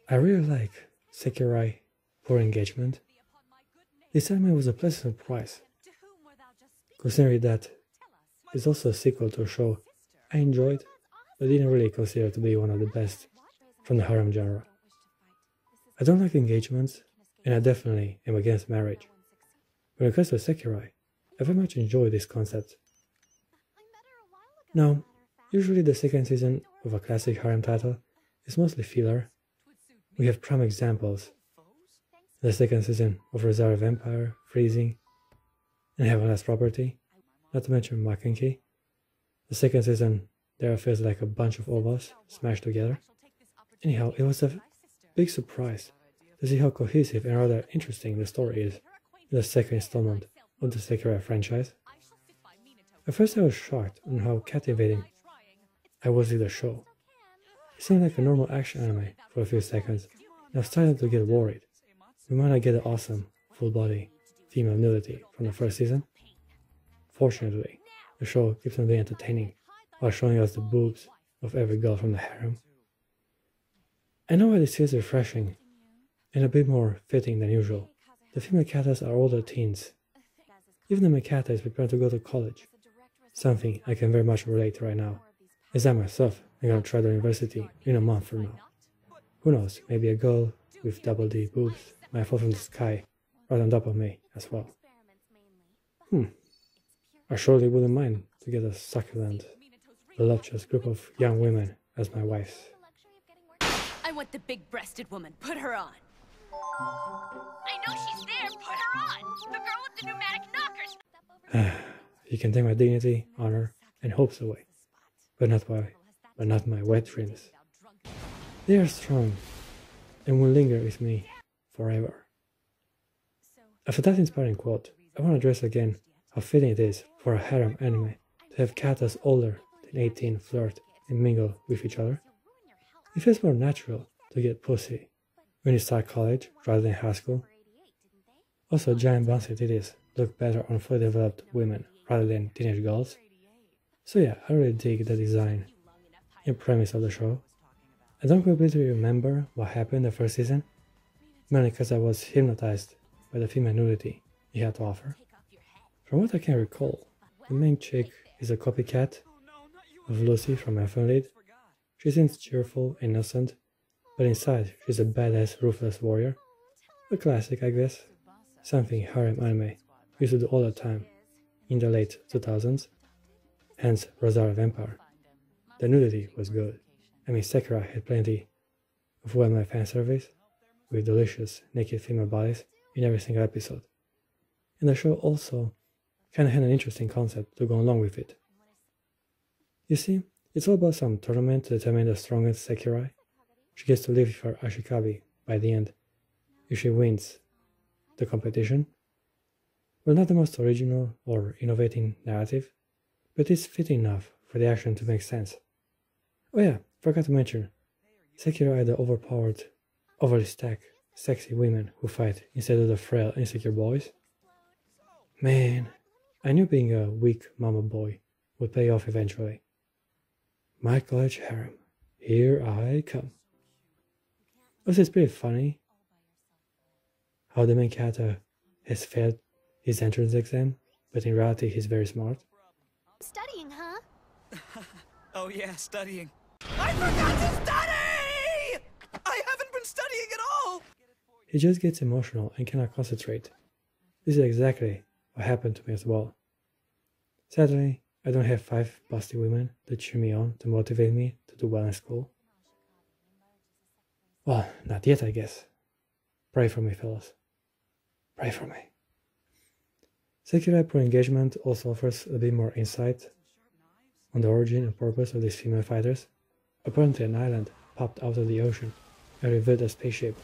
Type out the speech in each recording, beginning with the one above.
I really like Sekirei for engagement. This anime was a pleasant surprise, considering that it's also a sequel to a show I enjoyed, but didn't really consider to be one of the best from the harem genre. I don't like engagements, and I definitely am against marriage. When it comes to Sekirei, I very much enjoy this concept. Now, usually the second season of a classic harem title is mostly filler. We have prime examples. The second season of Rosario Vampire, Freezing, and Heaven as Property, not to mention Makenki. The second season there feels like a bunch of ovas smashed together. Anyhow, it was a big surprise to see how cohesive and rather interesting the story is in the second installment of the Sekirei franchise. At first I was shocked on how captivating I was with the show. It seemed like a normal action anime for a few seconds, and I was starting to get worried. We might not get the awesome, full-body female nudity from the first season. Fortunately, the show keeps on being entertaining while showing us the boobs of every girl from the harem. I know why this feels refreshing and a bit more fitting than usual. The female characters are older teens. Even the main character is preparing to go to college, something I can very much relate to right now, as I myself am going to try the university in a month from now. Who knows, maybe a girl with double D boobs might fall from the sky right on top of me as well. I surely wouldn't mind to get a succulent, voluptuous group of young women as my wives. I want the big-breasted woman. Put her on. I know she's there. Put her on. The girl with the pneumatic knockers. You can take my dignity, honor, and hopes away, but not my wet dreams. They are strong and will linger with me forever. After that inspiring quote, I want to address again how fitting it is for a harem anime to have characters older than 18 flirt and mingle with each other. It feels more natural to get pussy when you start college rather than high school. Also, giant bouncy titties look better on fully developed women rather than teenage girls. So yeah, I really dig the design and premise of the show. I don't completely remember what happened the first season, mainly because I was hypnotized by the female nudity it had to offer. From what I can recall, the main chick is a copycat of Lucy from Elfen Lied. She seems cheerful and innocent, but inside she's a badass, ruthless warrior. A classic, I guess. Something harem anime used to do all the time in the late 2000s. Hence Rosario Vampire. The nudity was good. I mean, Sekirei had plenty of well-made fan service, with delicious naked female bodies in every single episode. And the show also kinda had an interesting concept to go along with it. You see, it's all about some tournament to determine the strongest Sekirei. She gets to live with her Ashikabi by the end if she wins the competition. Well, not the most original or innovating narrative, but it's fitting enough for the action to make sense. Oh yeah, forgot to mention, Sekirei are the overpowered, overly stacked, sexy women who fight instead of the frail, insecure boys. Man, I knew being a weak mama boy would pay off eventually. My college harem, here I come. Also, it's pretty funny how the main character has failed his entrance exam, but in reality he's very smart. Studying, huh? Oh yeah, studying. I forgot to study! I haven't been studying at all! He just gets emotional and cannot concentrate. This is exactly what happened to me as well. Sadly, I don't have 5 busty women to cheer me on to motivate me to do well in school. Well, not yet, I guess. Pray for me, fellas. Pray for me. Sekirei Pro Engagement also offers a bit more insight on the origin and purpose of these female fighters. Apparently an island popped out of the ocean and revealed a spaceship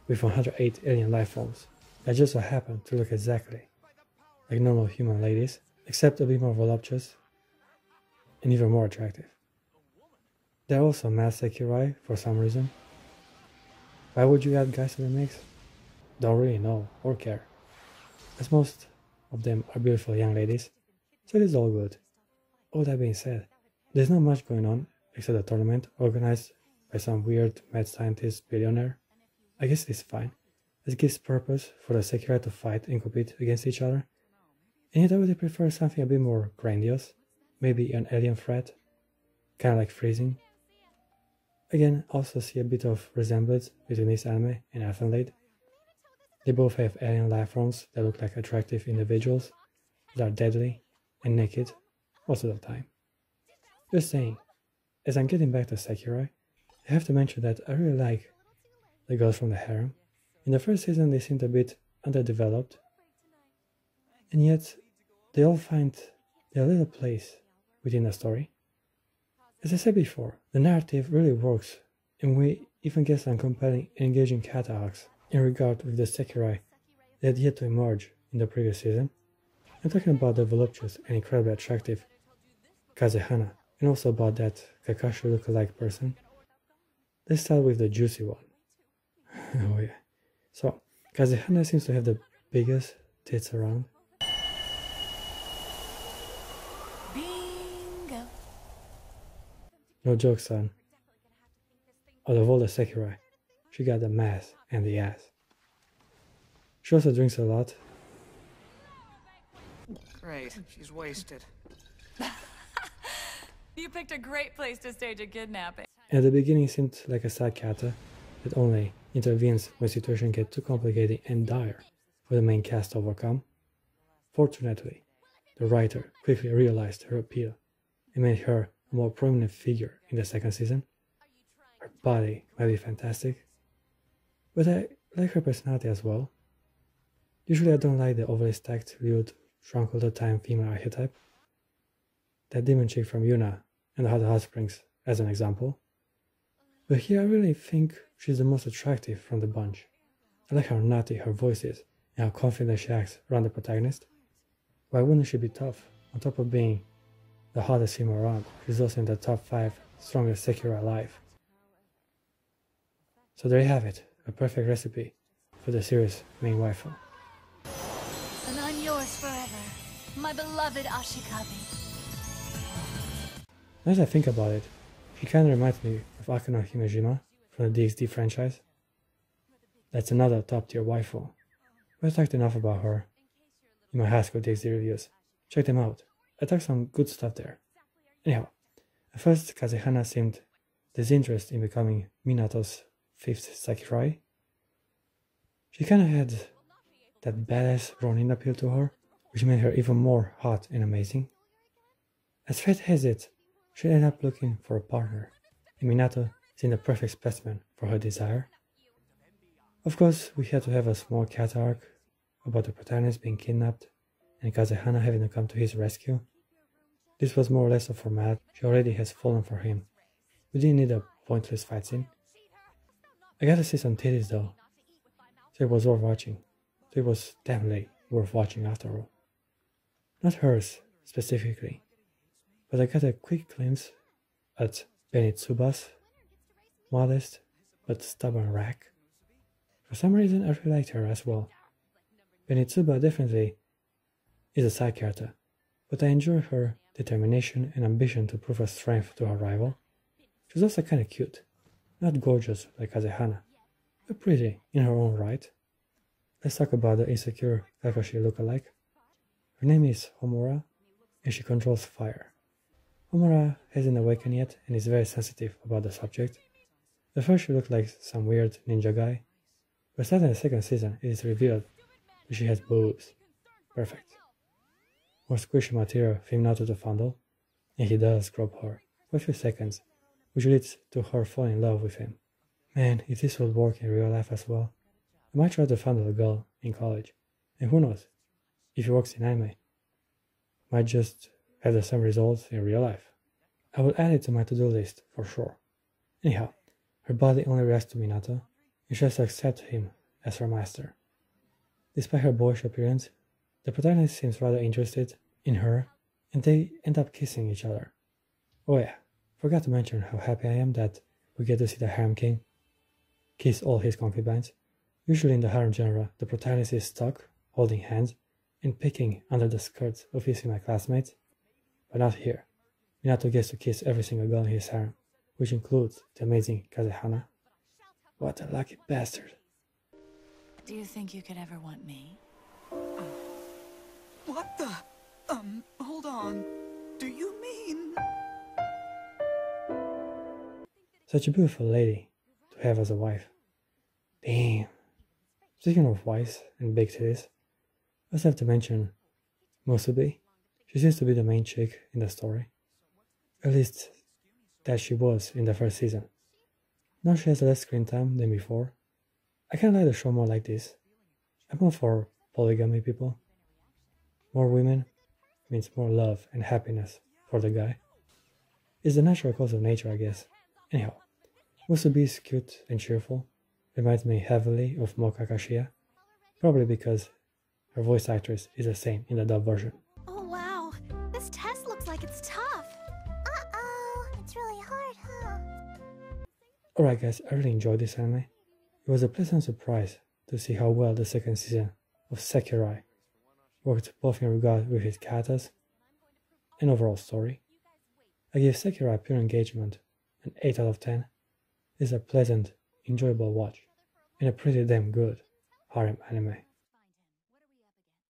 with 108 alien life forms that just so happened to look exactly like normal human ladies, except a bit more voluptuous and even more attractive. There are also male Sekirei for some reason. Why would you add guys to the mix? Don't really know or care, as most of them are beautiful young ladies, so it is all good. All that being said, there's not much going on except a tournament organized by some weird mad scientist billionaire. I guess it's fine. It gives purpose for the Sekirei to fight and compete against each other. And yet I would prefer something a bit more grandiose, maybe an alien threat, kinda like freezing. Again, also see a bit of resemblance between this anime and Elfen. They both have alien life forms that look like attractive individuals that are deadly and naked most of the time. Just saying, as I'm getting back to Sekirei, I have to mention that I really like the girls from the harem. In the first season they seemed a bit underdeveloped, and yet they all find their little place within the story. As I said before, the narrative really works, and we even get some compelling and engaging character arcs in regard with the Sekirei that had yet to emerge in the previous season. I'm talking about the voluptuous and incredibly attractive Kazehana, and also about that Kakashi look-alike person. Let's start with the juicy one. Oh yeah. So, Kazehana seems to have the biggest tits around. Bingo. No joke, son. Out of all the Sekirei, she got the mass and the ass. She also drinks a lot. Great, she's wasted. You picked a great place to stage a kidnapping. And at the beginning seemed like a side character that only intervenes when situations get too complicated and dire for the main cast to overcome. Fortunately, the writer quickly realized her appeal and made her a more prominent figure in the second season. Her body might be fantastic, but I like her personality as well. Usually I don't like the overly stacked, lewd, drunk all the time female archetype. That demon chick from Yuna and the Hot Hot Springs as an example. But here I really think she's the most attractive from the bunch. I like how nutty her voice is and how confident she acts around the protagonist. Why wouldn't she be tough? On top of being the hottest female around, she's also in the top 5 strongest Sekirei alive. So there you have it, a perfect recipe for the series' main waifu. And I'm yours forever, my beloved Ashikabi. Now that I think about it, she kinda reminds me of Akano Himejima from the DxD franchise. That's another top tier waifu. But I talked enough about her in my high school DxD reviews. Check them out. I talked some good stuff there. Anyhow, at first Kazehana seemed disinterested in becoming Minato's 5th Sekirei. She kinda had that badass Ronin appeal to her, which made her even more hot and amazing. As fate has it, she ended up looking for a partner, and Minato seemed the perfect specimen for her desire. Of course, we had to have a small cat arc about the protagonist being kidnapped and Kazehana having to come to his rescue. This was more or less a format. She already has fallen for him. We didn't need a pointless fight scene. I gotta see some titties though, so it was worth watching. So it was definitely worth watching after all. Not hers specifically, but I got a quick glimpse at Benitsuba's modest but stubborn rack. For some reason I really liked her as well. Benitsuba definitely is a side character, but I enjoy her determination and ambition to prove her strength to her rival. She's also kinda cute, not gorgeous like Kazehana, but pretty in her own right. Let's talk about the insecure Kakashi lookalike. Her name is Homura, and she controls fire. Homura hasn't awakened yet and is very sensitive about the subject. At first she looked like some weird ninja guy, but starting the second season it is revealed that she has boobs. Perfect. More squishy material for him not to fondle, and he does grab her for a few seconds, which leads to her falling in love with him. Man, if this would work in real life as well, I might try to fondle a girl in college, and who knows, if it works in anime, might just have the same results in real life. I will add it to my to-do list for sure. Anyhow, her body only reacts to Minato, and she has to accept him as her master. Despite her boyish appearance, the protagonist seems rather interested in her, and they end up kissing each other. Oh yeah, forgot to mention how happy I am that we get to see the harem king kiss all his concubines. Usually in the harem genre, the protagonist is stuck, holding hands, and picking under the skirts of his female classmates. But not here. Minato gets to kiss every single girl in his harem, which includes the amazing Kazehana. What a lucky bastard. Do you think you could ever want me? What the? Hold on. Do you mean? Such a beautiful lady to have as a wife. Damn. Speaking of wives and big titties, I also have to mention Musubi. She seems to be the main chick in the story. At least that she was in the first season. Now she has less screen time than before. I kinda like the show more like this. I'm all for polygamy, people. More women means more love and happiness for the guy. It's the natural course of nature, I guess. Anyhow, Musubi is cute and cheerful. Reminds me heavily of Moka Kashiya, probably because her voice actress is the same in the dub version. Oh wow, this test looks like it's tough. Uh-oh, it's really hard, huh? Alright guys, I really enjoyed this anime. It was a pleasant surprise to see how well the second season of Sekirei worked both in regard with its katas and overall story. I give Sekirei pure engagement an 8 out of 10. It's a pleasant, enjoyable watch and a pretty damn good harem anime.